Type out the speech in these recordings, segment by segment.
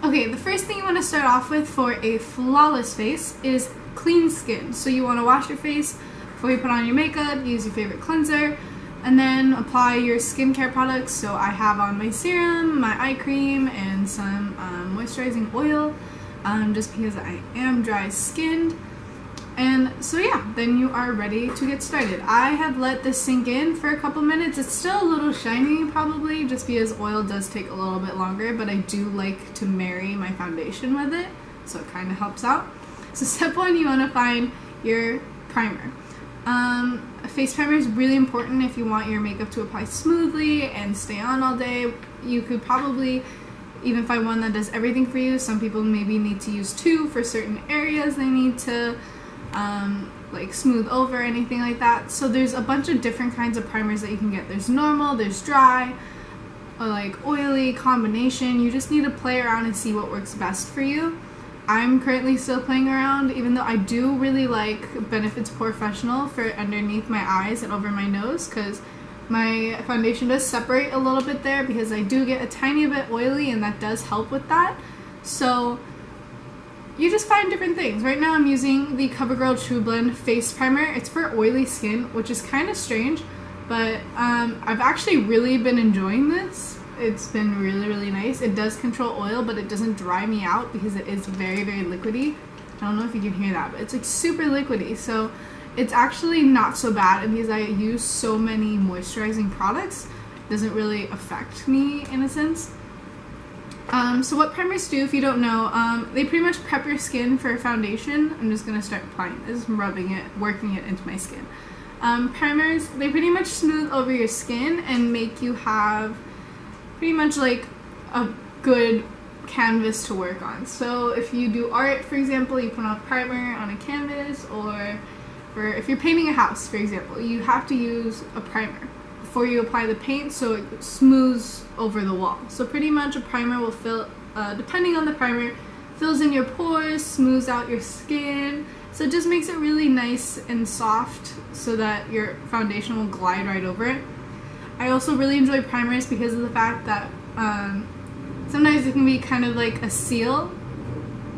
Okay, the first thing you want to start off with for a flawless face is clean skin. So you want to wash your face before you put on your makeup, use your favorite cleanser, and then apply your skincare products. So I have on my serum, my eye cream, and some moisturizing oil, just because I am dry skinned. And so yeah, then you are ready to get started. I have let this sink in for a couple minutes. It's still a little shiny probably, just because oil does take a little bit longer, but I do like to marry my foundation with it, so it kind of helps out. So step one, you want to find your primer. A face primer is really important if you want your makeup to apply smoothly and stay on all day. You could probably even find one that does everything for you. Some people maybe need to use two for certain areas they need to like smooth over, anything like that. So there's a bunch of different kinds of primers that you can get. There's normal, there's dry, or like oily, combination. You just need to play around and see what works best for you. I'm currently still playing around, even though I do really like Benefit's Professional for underneath my eyes and over my nose, because my foundation does separate a little bit there because I do get a tiny bit oily, and that does help with that. So you just find different things. Right now I'm using the CoverGirl True Blend Face Primer. It's for oily skin, which is kind of strange, but I've actually really been enjoying this. It's been really, really nice. It does control oil, but it doesn't dry me out because it is very, very liquidy. I don't know if you can hear that, but it's like super liquidy. So it's actually not so bad, and because I use so many moisturizing products, it doesn't really affect me in a sense. So what primers do, if you don't know, they pretty much prep your skin for foundation. I'm just going to start applying this, rubbing it, working it into my skin. Primers, they pretty much smooth over your skin and make you have pretty much like a good canvas to work on. So if you do art, for example, you put on a primer on a canvas, or if you're painting a house, for example, you have to use a primer before you apply the paint so it smooths over the wall. So pretty much a primer will fill, depending on the primer, fills in your pores, smooths out your skin, so it just makes it really nice and soft so that your foundation will glide right over it. I also really enjoy primers because of the fact that sometimes it can be kind of like a seal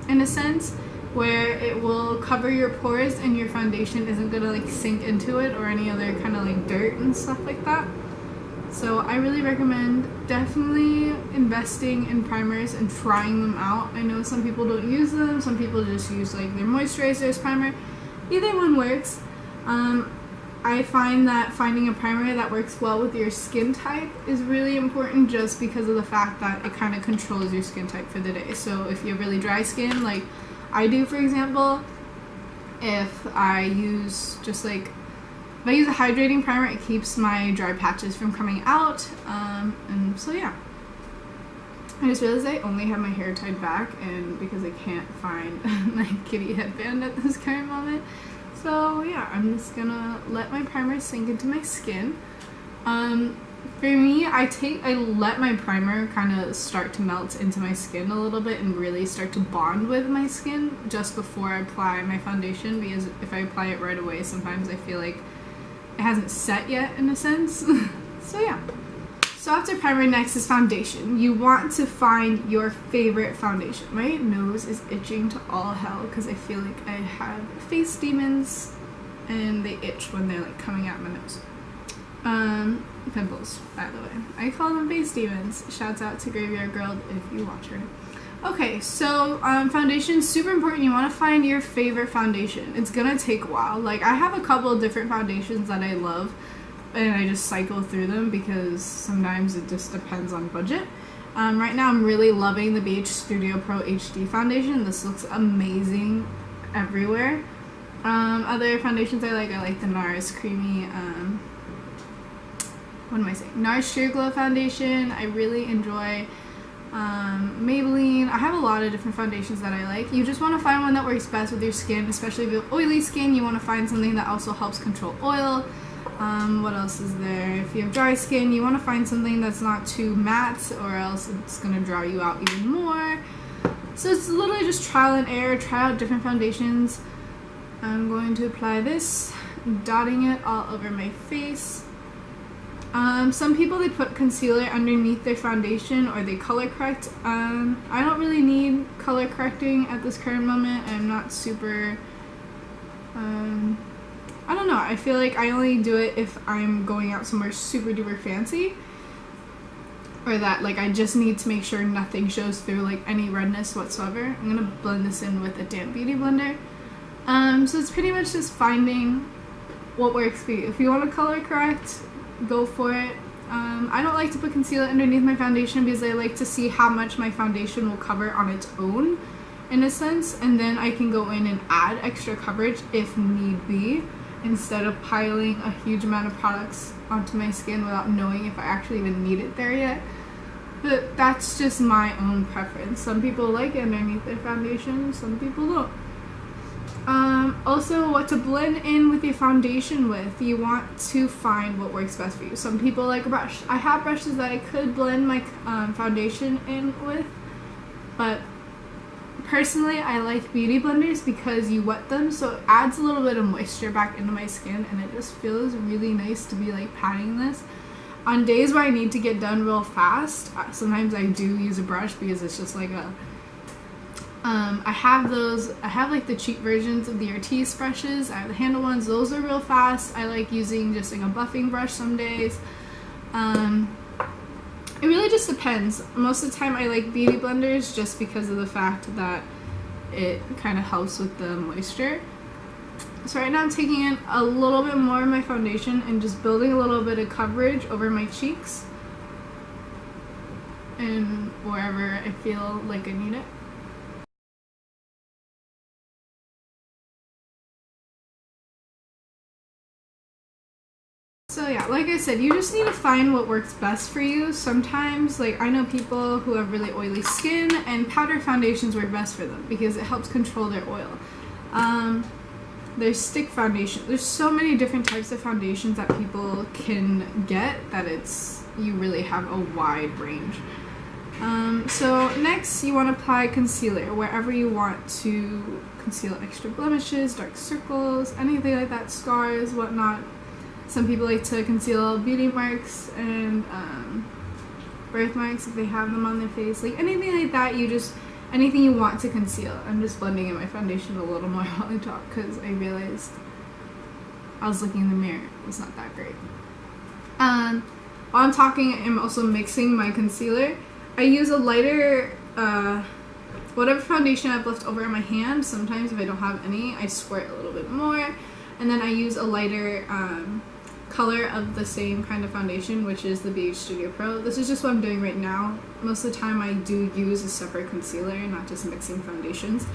in a sense, where it will cover your pores and your foundation isn't gonna like sink into it or any other kind of like dirt and stuff like that. So I really recommend definitely investing in primers and trying them out. I know some people don't use them, some people just use like their moisturizer as primer. Either one works. I find that finding a primer that works well with your skin type is really important, just because of the fact that it kind of controls your skin type for the day. So if you have really dry skin, like I do, for example, if I use just like, if I use a hydrating primer, it keeps my dry patches from coming out, and so yeah. I just realized I only have my hair tied back, and because I can't find my kitty headband at this current moment. So yeah, I'm just gonna let my primer sink into my skin. For me, I let my primer kind of start to melt into my skin a little bit and really start to bond with my skin just before I apply my foundation, because if I apply it right away, sometimes I feel like it hasn't set yet in a sense. So yeah. So after primer, next is foundation. You want to find your favorite foundation. My nose is itching to all hell because I feel like I have face demons and they itch when they're like coming out my nose. Pimples, by the way. I call them face demons. Shouts out to Graveyard Girl if you watch her. Okay, so foundation is super important. You want to find your favorite foundation. It's gonna take a while. Like, I have a couple of different foundations that I love, and I just cycle through them because sometimes it just depends on budget. Right now I'm really loving the BH Studio Pro HD foundation. This looks amazing everywhere. Other foundations I like the NARS Creamy, what am I saying? NARS Sheer Glow foundation. I really enjoy Maybelline. I have a lot of different foundations that I like. You just want to find one that works best with your skin, especially if you have oily skin. You want to find something that also helps control oil. What else is there? If you have dry skin, you want to find something that's not too matte, or else it's going to dry you out even more. So it's literally just trial and error. Try out different foundations. I'm going to apply this, dotting it all over my face. Some people, they put concealer underneath their foundation or they color correct. I don't really need color correcting at this current moment. I'm not super, I don't know. I feel like I only do it if I'm going out somewhere super duper fancy, or that like I just need to make sure nothing shows through, like any redness whatsoever. I'm gonna blend this in with a damp beauty blender. So it's pretty much just finding what works for you. If you want to color correct, go for it. I don't like to put concealer underneath my foundation because I like to see how much my foundation will cover on its own, in a sense, and then I can go in and add extra coverage if need be, instead of piling a huge amount of products onto my skin without knowing if I actually even need it there yet. But that's just my own preference. Some people like it underneath their foundation, some people don't. Also, what to blend in with your foundation with. You want to find what works best for you. Some people like a brush. I have brushes that I could blend my foundation in with, but personally I like beauty blenders because you wet them, so it adds a little bit of moisture back into my skin, and it just feels really nice to be like patting this. On days where I need to get done real fast, sometimes I do use a brush because it's just like a I have like the cheap versions of the Artis brushes. I have the handle ones. Those are real fast. I like using just like a buffing brush some days. It really just depends. Most of the time I like beauty blenders just because of the fact that it kind of helps with the moisture. So right now I'm taking in a little bit more of my foundation and just building a little bit of coverage over my cheeks and wherever I feel like I need it. So yeah, like I said, you just need to find what works best for you. Sometimes, like, I know people who have really oily skin and powder foundations work best for them because it helps control their oil. There's stick foundation. There's so many different types of foundations that people can get that you really have a wide range. So next you want to apply concealer wherever you want to conceal extra blemishes, dark circles, anything like that, scars, whatnot. Some people like to conceal beauty marks and birthmarks if they have them on their face. Like anything like that, anything you want to conceal. I'm just blending in my foundation a little more while I talk because I realized I was looking in the mirror. It was not that great. While I'm talking, I'm also mixing my concealer. I use a lighter, whatever foundation I've left over in my hand. Sometimes if I don't have any, I squirt a little bit more. And then I use a lighter color of the same kind of foundation, which is the BH Studio Pro. This is just what I'm doing right now. Most of the time I do use a separate concealer, not just mixing foundations.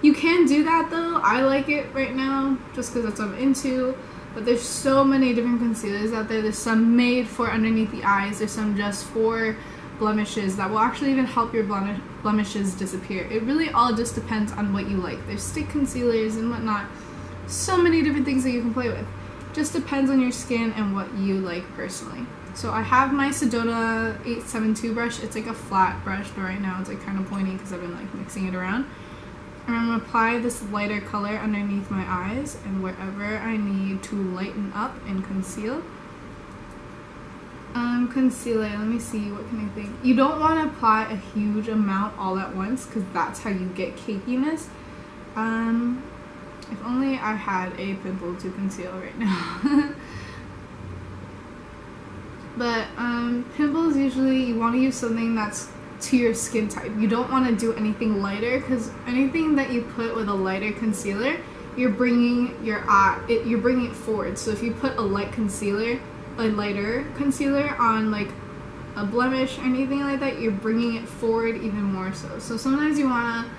You can do that though. I like it right now just because that's what I'm into. But there's so many different concealers out there. There's some made for underneath the eyes. There's some just for blemishes that will actually even help your blemishes disappear. It really all just depends on what you like. There's stick concealers and whatnot. So many different things that you can play with. Just depends on your skin and what you like personally. So I have my Sedona 872 brush. It's like a flat brush, but right now it's like kind of pointy because I've been like mixing it around. And I'm going to apply this lighter color underneath my eyes and wherever I need to lighten up and conceal. Concealer, let me see, what can I think? You don't want to apply a huge amount all at once because that's how you get cakiness. If only I had a pimple to conceal right now. But pimples, usually you want to use something that's to your skin type. You don't want to do anything lighter because anything that you put with a lighter concealer, you're bringing you're bringing it forward. So if you put a lighter concealer on like a blemish or anything like that, you're bringing it forward even more so. So sometimes you want to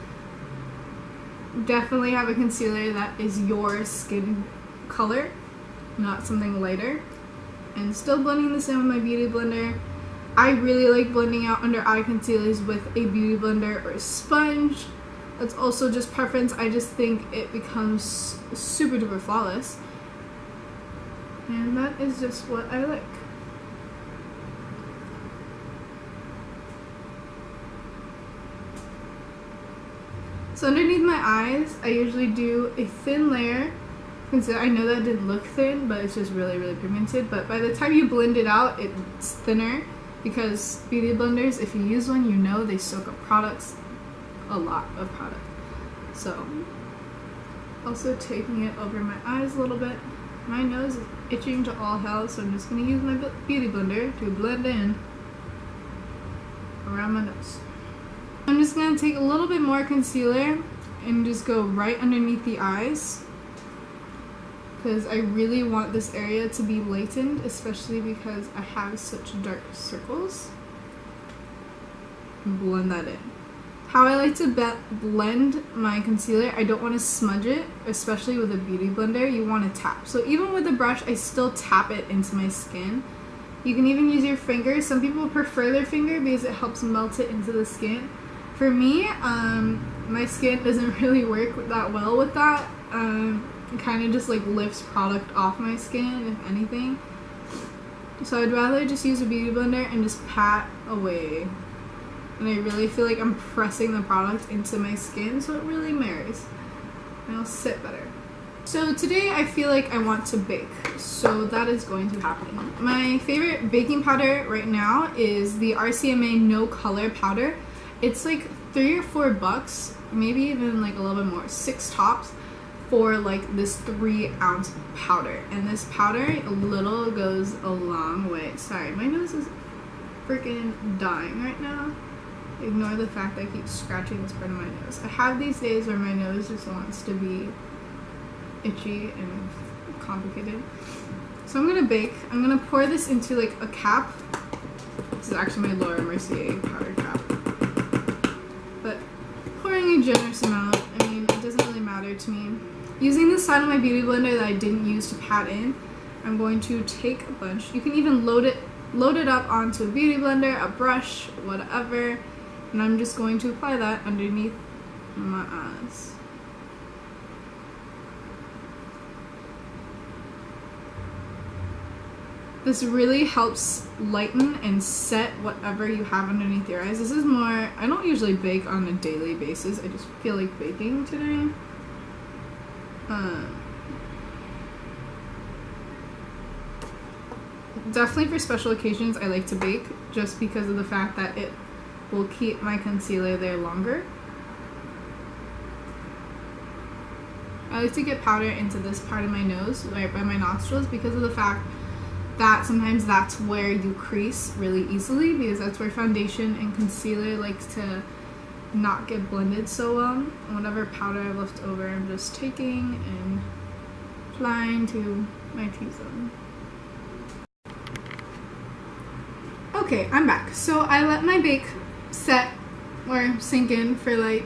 definitely have a concealer that is your skin color, not something lighter. And still blending this in with my beauty blender. I really like blending out under eye concealers with a beauty blender or a sponge. That's also just preference. I just think it becomes super duper flawless. And that is just what I like. So underneath my eyes, I usually do a thin layer concealer. I know that didn't look thin, but it's just really, really pigmented. But by the time you blend it out, it's thinner because beauty blenders, if you use one, you know they soak up products, a lot of product. So, also taking it over my eyes a little bit. My nose is itching to all hell, so I'm just going to use my beauty blender to blend in around my nose. I'm just going to take a little bit more concealer and just go right underneath the eyes, because I really want this area to be lightened, especially because I have such dark circles. And blend that in. How I like to blend my concealer, I don't want to smudge it, especially with a beauty blender. You want to tap. So even with a brush, I still tap it into my skin. You can even use your finger. Some people prefer their finger because it helps melt it into the skin. For me, my skin doesn't really work that well with that. It kind of just like lifts product off my skin, if anything. So I'd rather just use a beauty blender and just pat away. And I really feel like I'm pressing the product into my skin so it really marries. And it'll sit better. So today I feel like I want to bake. So that is going to happen. My favorite baking powder right now is the RCMA No Color powder. It's like $3 or $4, maybe even like a little bit more, 6 tops for like this 3-ounce powder. And this powder, a little goes a long way. Sorry, my nose is freaking dying right now. Ignore the fact that I keep scratching this part of my nose. I have these days where my nose just wants to be itchy and complicated. So I'm gonna bake. I'm gonna pour this into like a cap. This is actually my Laura Mercier powder cap. But pouring a generous amount, I mean, it doesn't really matter to me. Using the side of my beauty blender that I didn't use to pat in, I'm going to take a bunch. You can even load it up onto a beauty blender, a brush, whatever. And I'm just going to apply that underneath my eyes. This really helps lighten and set whatever you have underneath your eyes. This is more, I don't usually bake on a daily basis. I just feel like baking today. Definitely for special occasions I like to bake just because of the fact that it will keep my concealer there longer. I like to get powder into this part of my nose, right by my nostrils, because of the fact that sometimes that's where you crease really easily, because that's where foundation and concealer likes to not get blended so well. And whatever powder I've left over, I'm just taking and applying to my T-zone. Okay, I'm back. So I let my bake set or sink in for like,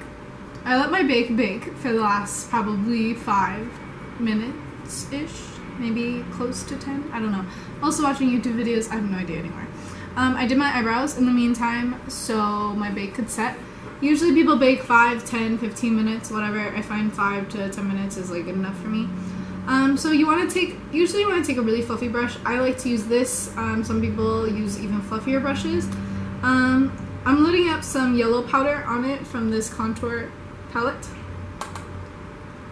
I let my bake for the last probably 5 minutes-ish, maybe close to 10, I don't know. Also watching YouTube videos, I have no idea anymore. I did my eyebrows in the meantime so my bake could set. Usually people bake 5, 10, 15 minutes, whatever. I find 5 to 10 minutes is like good enough for me. So you want to take, usually you want to take a really fluffy brush. I like to use this. Some people use even fluffier brushes. I'm loading up some yellow powder on it from this contour palette.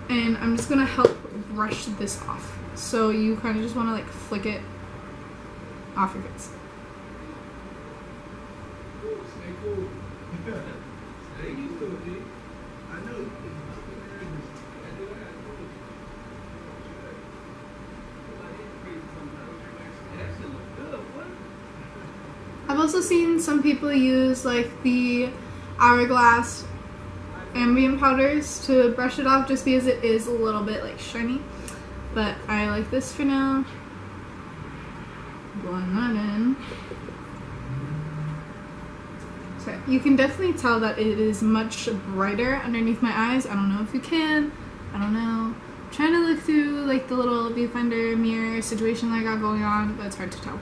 And I'm just going to help brush this off. So you kind of just want to like flick it off your face. I've also seen some people use like the Hourglass ambient powders to brush it off just because it is a little bit like shiny. But I like this for now. Blend that in. So you can definitely tell that it is much brighter underneath my eyes. I don't know if you can. I don't know. I'm trying to look through like the little viewfinder mirror situation that I got going on, but it's hard to tell.